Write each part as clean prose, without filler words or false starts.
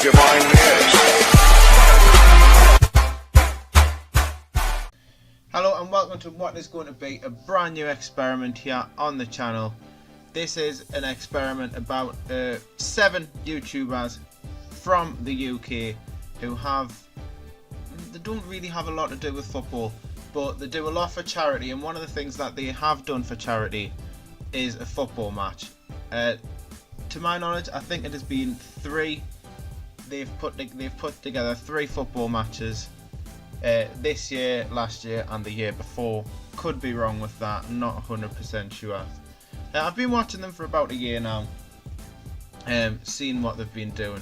divine mix. Hello and welcome to what is going to be a brand new experiment here on the channel. This is an experiment about 7 YouTubers from the UK who they don't really have a lot to do with football, but they do a lot for charity, and one of the things that they have done for charity is a football match. To my knowledge, I think it has been 3. They've put together 3 football matches this year, last year and the year before. Could be wrong with that, not 100% sure. I've been watching them for about a year now, seeing what they've been doing.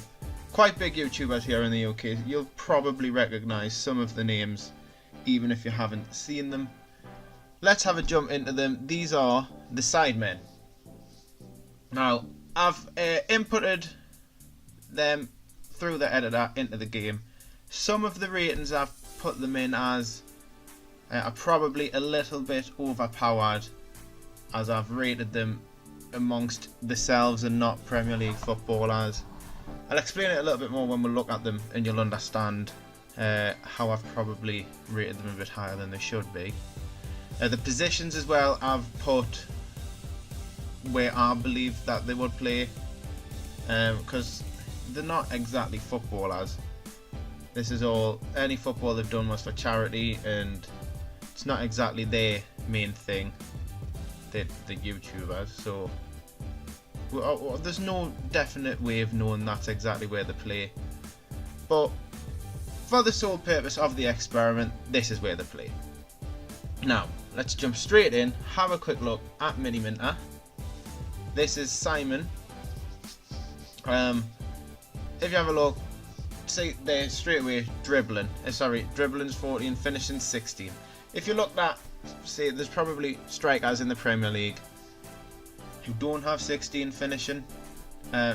Quite big YouTubers here in the UK. You'll probably recognise some of the names even if you haven't seen them. Let's have a jump into them. These are the Sidemen. Now, I've inputted them through the editor into the game. Some of the ratings I've put them in as are probably a little bit overpowered, as I've rated them amongst themselves and not Premier League footballers. I'll explain it a little bit more when we look at them, and you'll understand how I've probably rated them a bit higher than they should be. The positions as well I've put where I believe that they would play, because they're not exactly footballers. This is all, any football they've done was for charity, and it's not exactly their main thing, the YouTubers, so there's no definite way of knowing that's exactly where they play. But for the sole purpose of the experiment, this is where they play. Now, let's jump straight in, have a quick look at Mini Minter. This is Simon. If you have a look, see there straight away dribbling. Dribbling's 14, finishing 16. If you look at, see, there's probably strikers in the Premier League who don't have 16 finishing.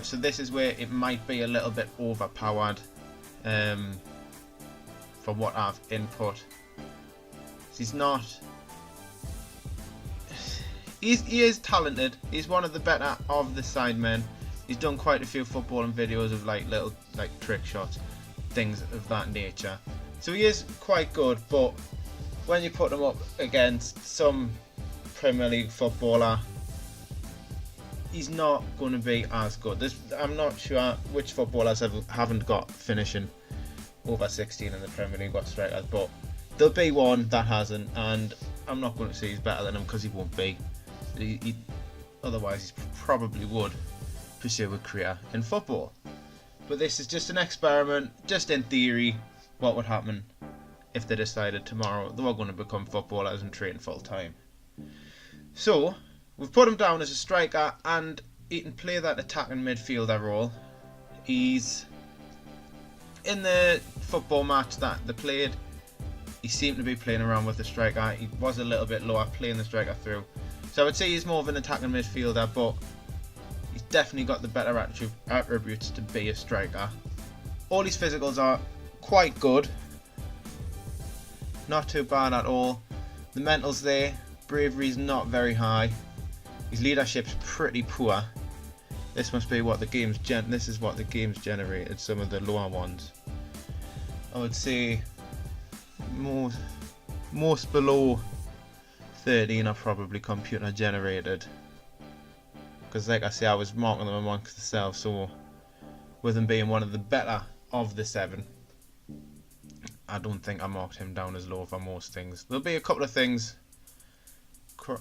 So this is where it might be a little bit overpowered for what I've input. He's not. He is talented. He's one of the better of the Sidemen. He's done quite a few footballing videos of little trick shots, things of that nature. So he is quite good, but when you put him up against some Premier League footballer, he's not going to be as good. I'm not sure which footballers haven't got finishing over 16 in the Premier League, got strikers, but there'll be one that hasn't, and I'm not going to say he's better than him because he won't be. Otherwise, he probably would pursue a career in football. But this is just an experiment, just in theory, what would happen if they decided tomorrow they were going to become footballers and train full time. So we've put him down as a striker, and he can play that attacking midfielder role. He's in the football match that they played, he seemed to be playing around with the striker. He was a little bit lower, playing the striker through. So I would say he's more of an attacking midfielder, but he's definitely got the better attributes to be a striker. All his physicals are quite good, not too bad at all. The mental's there, bravery's not very high. His leadership's pretty poor. This must be what the game's this is what the game's generated, some of the lower ones. I would say most below 13 are probably computer generated, because like I say, I was marking them amongst themselves, so with him being one of the better of the 7, I don't think I marked him down as low for most things. There'll be a couple of things,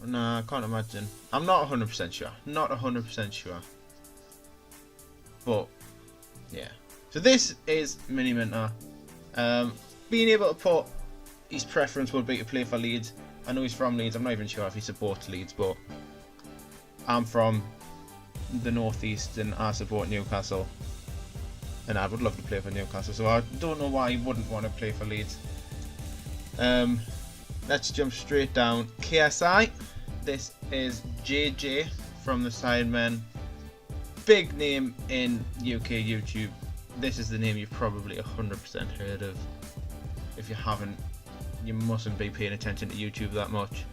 nah, I can't imagine. I'm not 100% sure, not 100% sure, but yeah. So this is Mini Minter. Being able to put his preference would be to play for Leeds. I know he's from Leeds, I'm not even sure if he supports Leeds, but I'm from the northeast and I support Newcastle, and I would love to play for Newcastle, so I don't know why he wouldn't want to play for Leeds. Let's jump straight down. KSI, this is JJ from the Sidemen. Big name in UK YouTube. This is the name you've probably 100% heard of. If you haven't, you mustn't be paying attention to YouTube that much.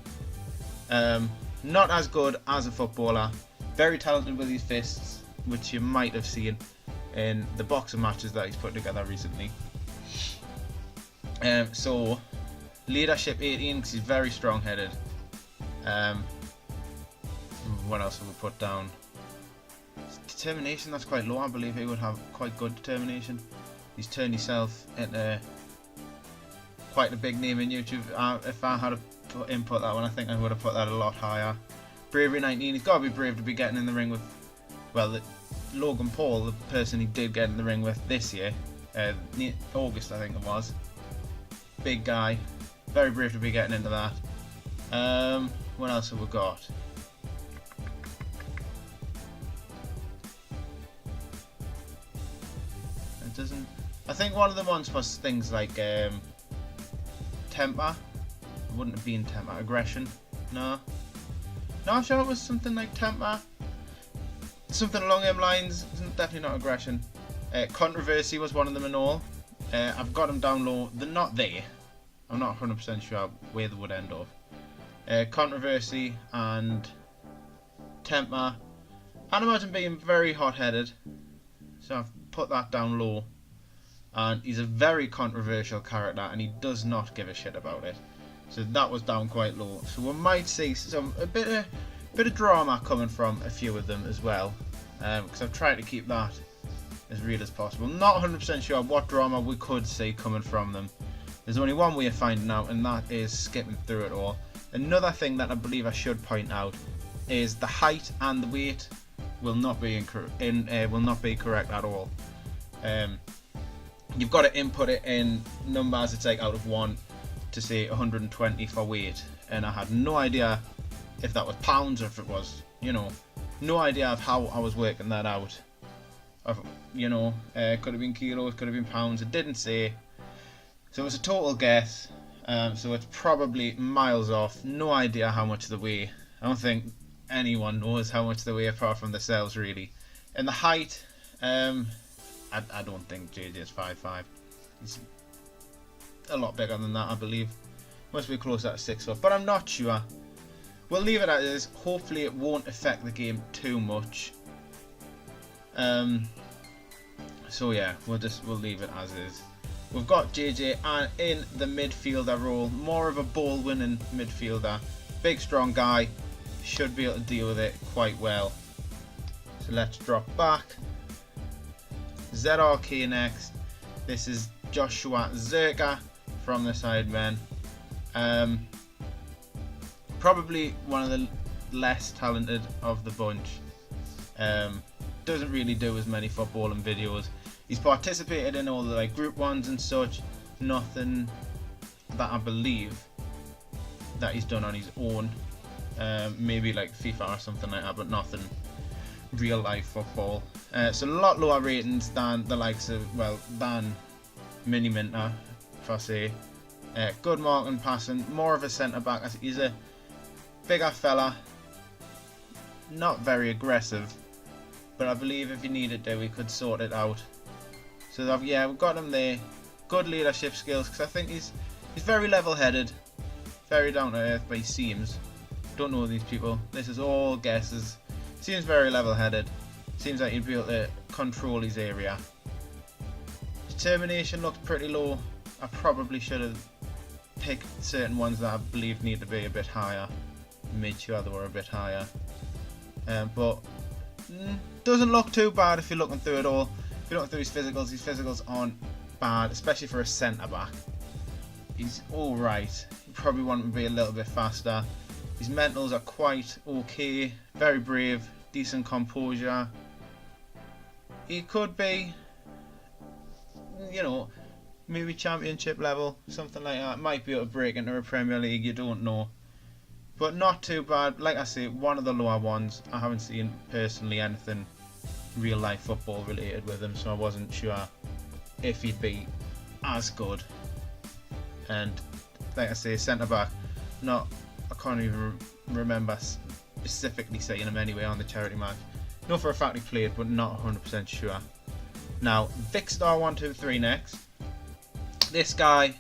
Not as good as a footballer. Very talented with his fists, which you might have seen. in the boxing matches that he's put together recently. So leadership 18 because he's very strong-headed. What else have we put down? Determination, that's quite low. I believe he would have quite good determination. He's turned himself into quite a big name in YouTube. If I had to input that one, I think I would have put that a lot higher. Bravery 19, he's got to be brave to be getting in the ring with, well, Logan Paul, the person he did get in the ring with this year, August I think it was. Big guy, very brave to be getting into that. What else have we got? It doesn't. I think one of the ones was things like temper. It wouldn't have been temper. Aggression. No. No, I'm sure it was something like temper. Something along them lines. Definitely not aggression. Controversy was one of them and all. I've got them down low. They're not there. I'm not 100% sure where they would end up. Controversy and temper. I'd imagine being very hot-headed. So I've put that down low. And he's a very controversial character and he does not give a shit about it. So that was down quite low. So we might see a bit of drama coming from a few of them as well. Because I've tried to keep that as real as possible. Not 100% sure what drama we could see coming from them. There's only one way of finding out, and that is skipping through it all. Another thing that I believe I should point out is the height and the weight will not be correct at all. You've got to input it in numbers. It's like out of 1 to say 120 for weight, and I had no idea if that was pounds or if it was, no idea of how I was working that out. Could have been kilos, could have been pounds. It didn't say, so it was a total guess. So it's probably miles off. No idea how much they weigh. I don't think anyone knows how much they weigh apart from themselves, really. And the height, I don't think JJ is 5'5". He's a lot bigger than that, I believe. Must be closer to 6 foot, but I'm not sure. We'll leave it as is. Hopefully it won't affect the game too much. So yeah, we'll leave it as is. We've got JJ in the midfielder role, more of a ball-winning midfielder. Big, strong guy, should be able to deal with it quite well. So let's drop back. ZRK next. This is Joshua Zerka from the Sidemen. Probably one of the less talented of the bunch. Doesn't really do as many footballing videos. He's participated in all the group ones and such. Nothing that I believe that he's done on his own. Maybe like FIFA or something like that, but nothing real life football. So a lot lower ratings than the likes of, than Mini Minter, if I say. Good marking, passing, more of a centre back. He's a bigger fella, not very aggressive, but I believe if he needed to, we could sort it out. So yeah, we've got him there. Good leadership skills, because I think he's very level-headed, very down to earth. But he seems, don't know these people. This is all guesses. Seems very level-headed. Seems like he'd be able to control his area. Determination looks pretty low. I probably should have picked certain ones that I believe need to be a bit higher. Made sure they were a bit higher. But doesn't look too bad if you're looking through it all. If you're looking through his physicals aren't bad, especially for a centre back. He's alright. You probably want him to be a little bit faster. His mentals are quite okay. Very brave, decent composure. He could be, maybe championship level, something like that. Might be able to break into a Premier League, you don't know. But not too bad. Like I say, one of the lower ones. I haven't seen personally anything real life football related with him, so I wasn't sure if he'd be as good. And like I say, centre back, I can't even remember specifically saying him anyway on the charity match. Know for a fact he played, but not 100% sure. Now, Vicstar123 next. This guy,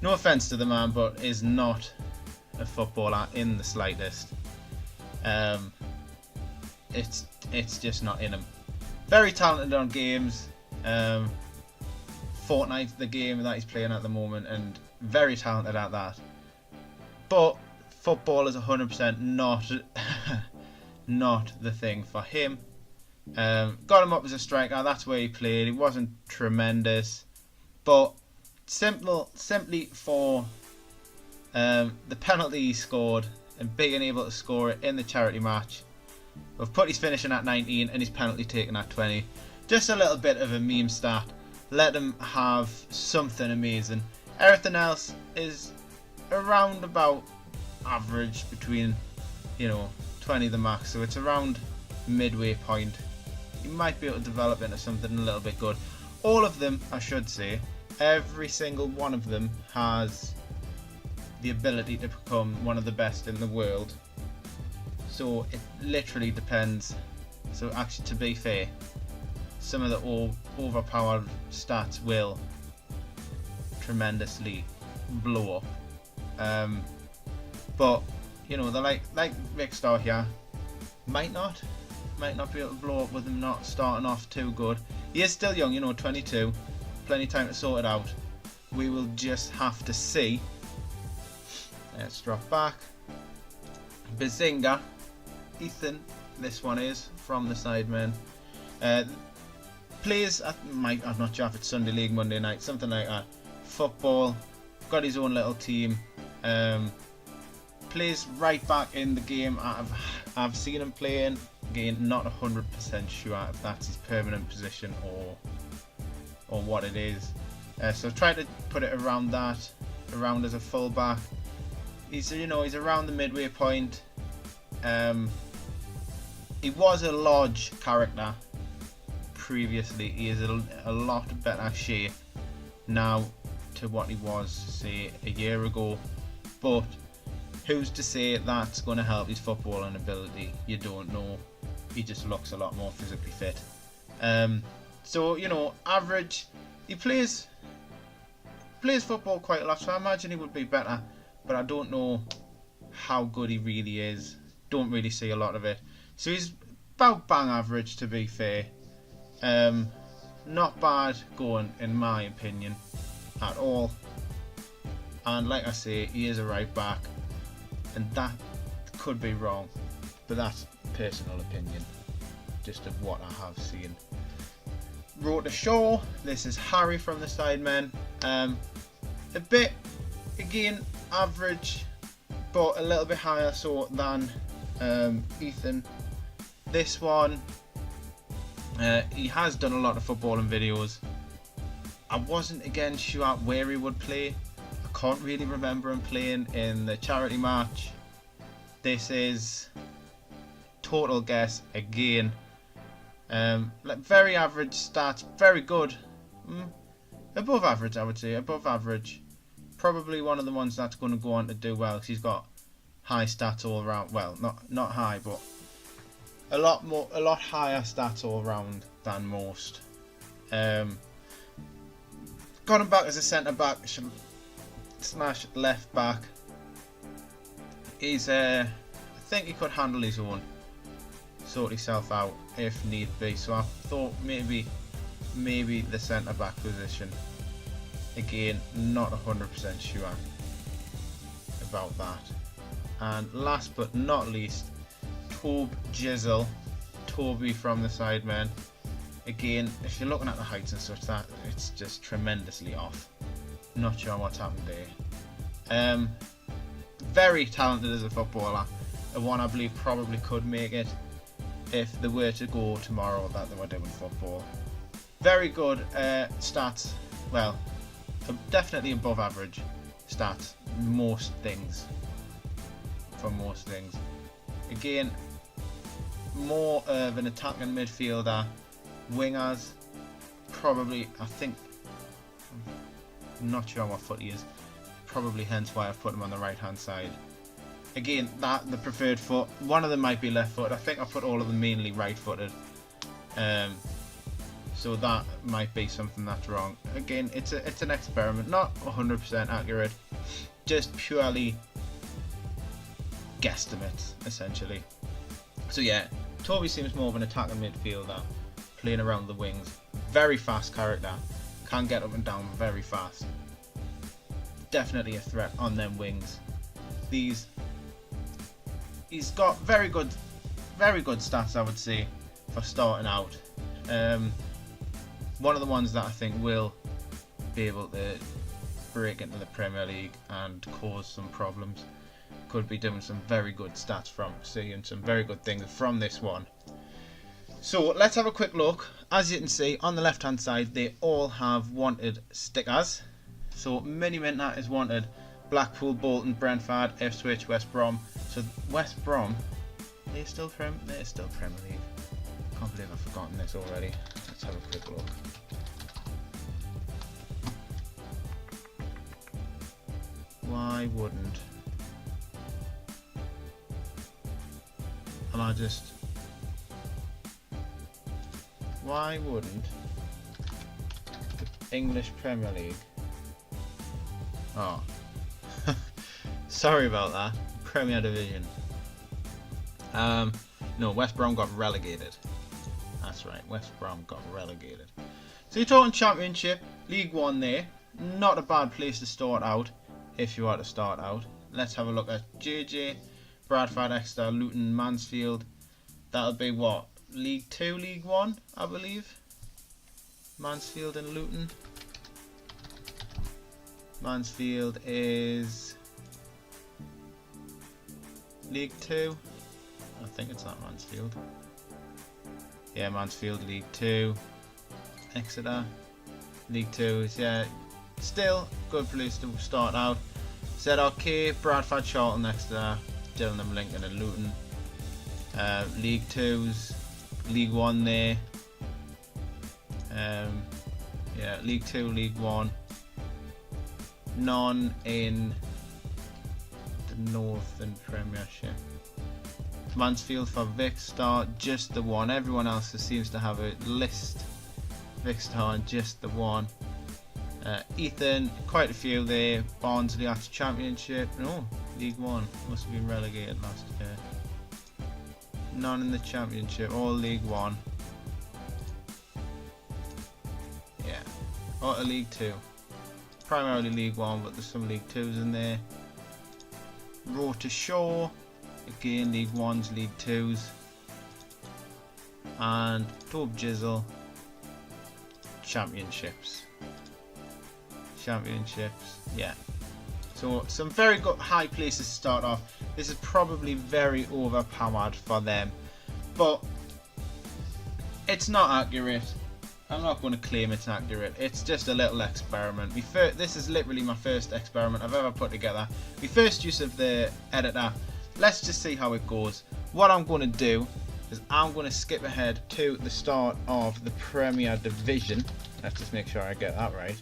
no offence to the man, but is not a footballer in the slightest. It's just not in him. Very talented on games. Fortnite, the game that he's playing at the moment, and very talented at that. But football is 100% not not the thing for him. Got him up as a striker. That's where he played. He wasn't tremendous, but simply for the penalty he scored and being able to score it in the charity match. We've put his finishing at 19 and his penalty taken at 20. Just a little bit of a meme stat. Let him have something amazing. Everything else is around about average, between 20 the max. So it's around midway point. You might be able to develop into something a little bit good. All of them, I should say, every single one of them has the ability to become one of the best in the world. So it literally depends. So actually, to be fair, some of the overpowered stats will tremendously blow up. But they're like Rick Star here, might not be able to blow up with him not starting off too good. He is still young, 22, plenty of time to sort it out. We will just have to see. Let's drop back. Bazinga, Ethan, this one is from the Sidemen. Plays at I'm not sure if it's Sunday League, Monday night, something like that. Football, got his own little team. Plays right back in the game. I've seen him playing. Again, not 100% sure if that's his permanent position or what it is. So try to put it around as a fullback. He's around the midway point. He was a large character previously. He is a lot better shape now to what he was, say, a year ago. But who's to say that's going to help his footballing ability? You don't know. He just looks a lot more physically fit. So average. He plays football quite a lot, so I imagine he would be better. But I don't know how good he really is. Don't really see a lot of it. So he's about bang average, to be fair. Not bad going, in my opinion, at all. And like I say, he is a right back, and that could be wrong, but that's personal opinion, just of what I have seen. Road to Shore, this is Harry from the Sidemen. A bit, again, average, but a little bit higher so than Ethan. This one, he has done a lot of footballing videos. I wasn't again sure where he would play. I can't really remember him playing in the charity match. This is total guess again. Like very average stats, very good. Above average, I would say, above average. Probably one of the ones that's going to go on to do well, because he's got high stats all around. Well, not high, but a lot higher stats all around than most. Got him back as a centre back slash left back. He's I think he could handle his own, sort himself out if need be. So I thought maybe the centre back position. Again, not 100% sure about that. And last but not least, Jizzle, Toby from the Sidemen. Again, if you're looking at the heights and such, that it's just tremendously off. Not sure what's happened there. Very talented as a footballer. One I believe probably could make it if they were to go tomorrow that they were doing football. Very good stats. Well, definitely above average stats. Most things. Again, more of an attacking midfielder. Wingers, probably, I think, I'm not sure what foot he is. Probably hence why I've put him on the right hand side. Again, the preferred foot. One of them might be left footed. I think I put all of them mainly right footed. So that might be something that's wrong. Again, it's an experiment, not 100% accurate. Just purely guesstimates, essentially. So yeah, Toby seems more of an attacking midfielder. playing around the wings. Very fast character, can get up and down very fast. Definitely a threat on them wings. He's got very good stats, I would say, for starting out. One of the ones that I think will be able to break into the Premier League and cause some problems. Could be doing some very good stats from seeing some very good things from this one. So let's have a quick look. As you can see on the left hand side, they all have wanted stickers. So Mini Minter is wanted Blackpool, Bolton, Brentford, Ipswich, West Brom. So West Brom, they're still Premier League. Can't believe I've forgotten this already. Let's have a quick look. Why wouldn't? And why wouldn't the English Premier League? Oh, sorry about that. Premier Division. No, West Brom got relegated. That's right, West Brom got relegated. So you're talking Championship, League One there. Not a bad place to start out, if you are to start out. Let's have a look at JJ, Bradford, Exeter, Luton, Mansfield. That'll be what? League 2, League 1, I believe. Mansfield and Luton. Mansfield is League 2. I think it's not Mansfield. Yeah, Mansfield League 2. Exeter League 2 is, yeah, still good place to start out. ZRK, Bradford, Charlton, Exeter, Gillingham, Lincoln and Luton. League 2's League 1 there. Yeah, League 2, League 1. None in the Northern Premiership. Mansfield for Vicstar, just the one. Everyone else seems to have a list. Vicstar and just the one. Ethan, quite a few there. Barnsley after Championship. No, League 1. Must have been relegated last year. None in the Championship, all League 1. Yeah, or League 2. Primarily League 1, but there's some League 2s in there. Road to Shore, again League 1s, League 2s. And Tobe Jizzle, Championships, yeah. So some very good high places to start off. This is probably very overpowered for them, but it's not accurate. I'm not going to claim it's accurate. It's just a little experiment. This is literally my first experiment I've ever put together. My first use of the editor. Let's just see how it goes. What I'm going to do is I'm going to skip ahead to the start of the Premier Division. Let's just make sure I get that right.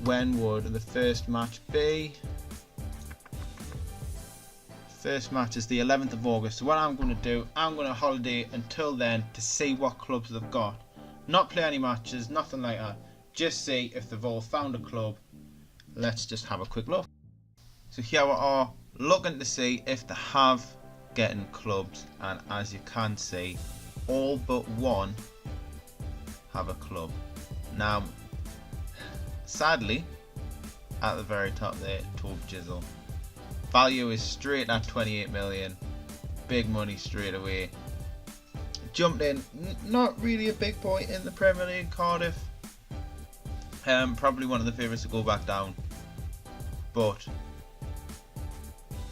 When would the first match be? First match is the 11th of August. So what I'm going to do, I'm going to holiday until then to see what clubs they've got. Not play any matches, nothing like that. Just see if they've all found a club. Let's just have a quick look. So here we are looking to see if they have getting clubs, and as you can see, all but one have a club. Now, sadly, at the very top there, Tobe Jizzle. Value is straight at 28 million. Big money straight away. Jumped in, not really a big boy in the Premier League, Cardiff. Probably one of the favourites to go back down. But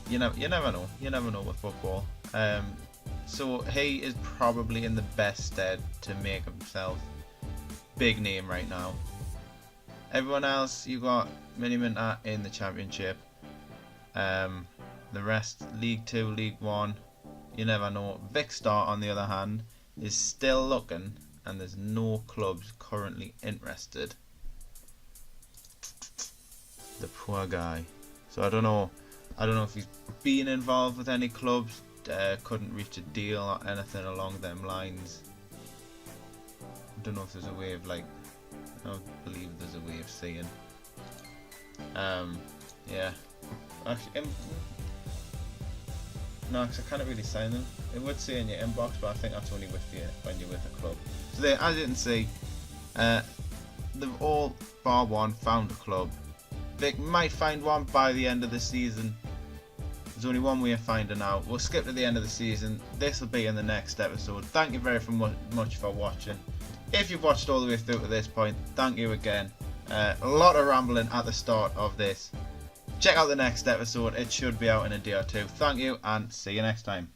you never know. You never know with football. So he is probably in the best stead to make himself big name right now. Everyone else, you got Mini Minter in the Championship. The rest, League 2, League 1, you never know. Vicstar, on the other hand, is still looking, and there's no clubs currently interested. The poor guy. So I don't know if he's been involved with any clubs, couldn't reach a deal or anything along them lines. I don't know if there's a way of, like, I don't believe there's a way of seeing. Yeah. Actually, No, because I can't really sign them. It would say in your inbox, but I think that's only with you when you're with a club. So there, as you can see, they've all bar one found a club. They might find one by the end of the season. There's only one way of finding out. We'll skip to the end of the season. This will be in the next episode. Thank you very much for watching. If you've watched all the way through to this point, thank you again. A lot of rambling at the start of this. Check out the next episode. It should be out in a day or two. Thank you and see you next time.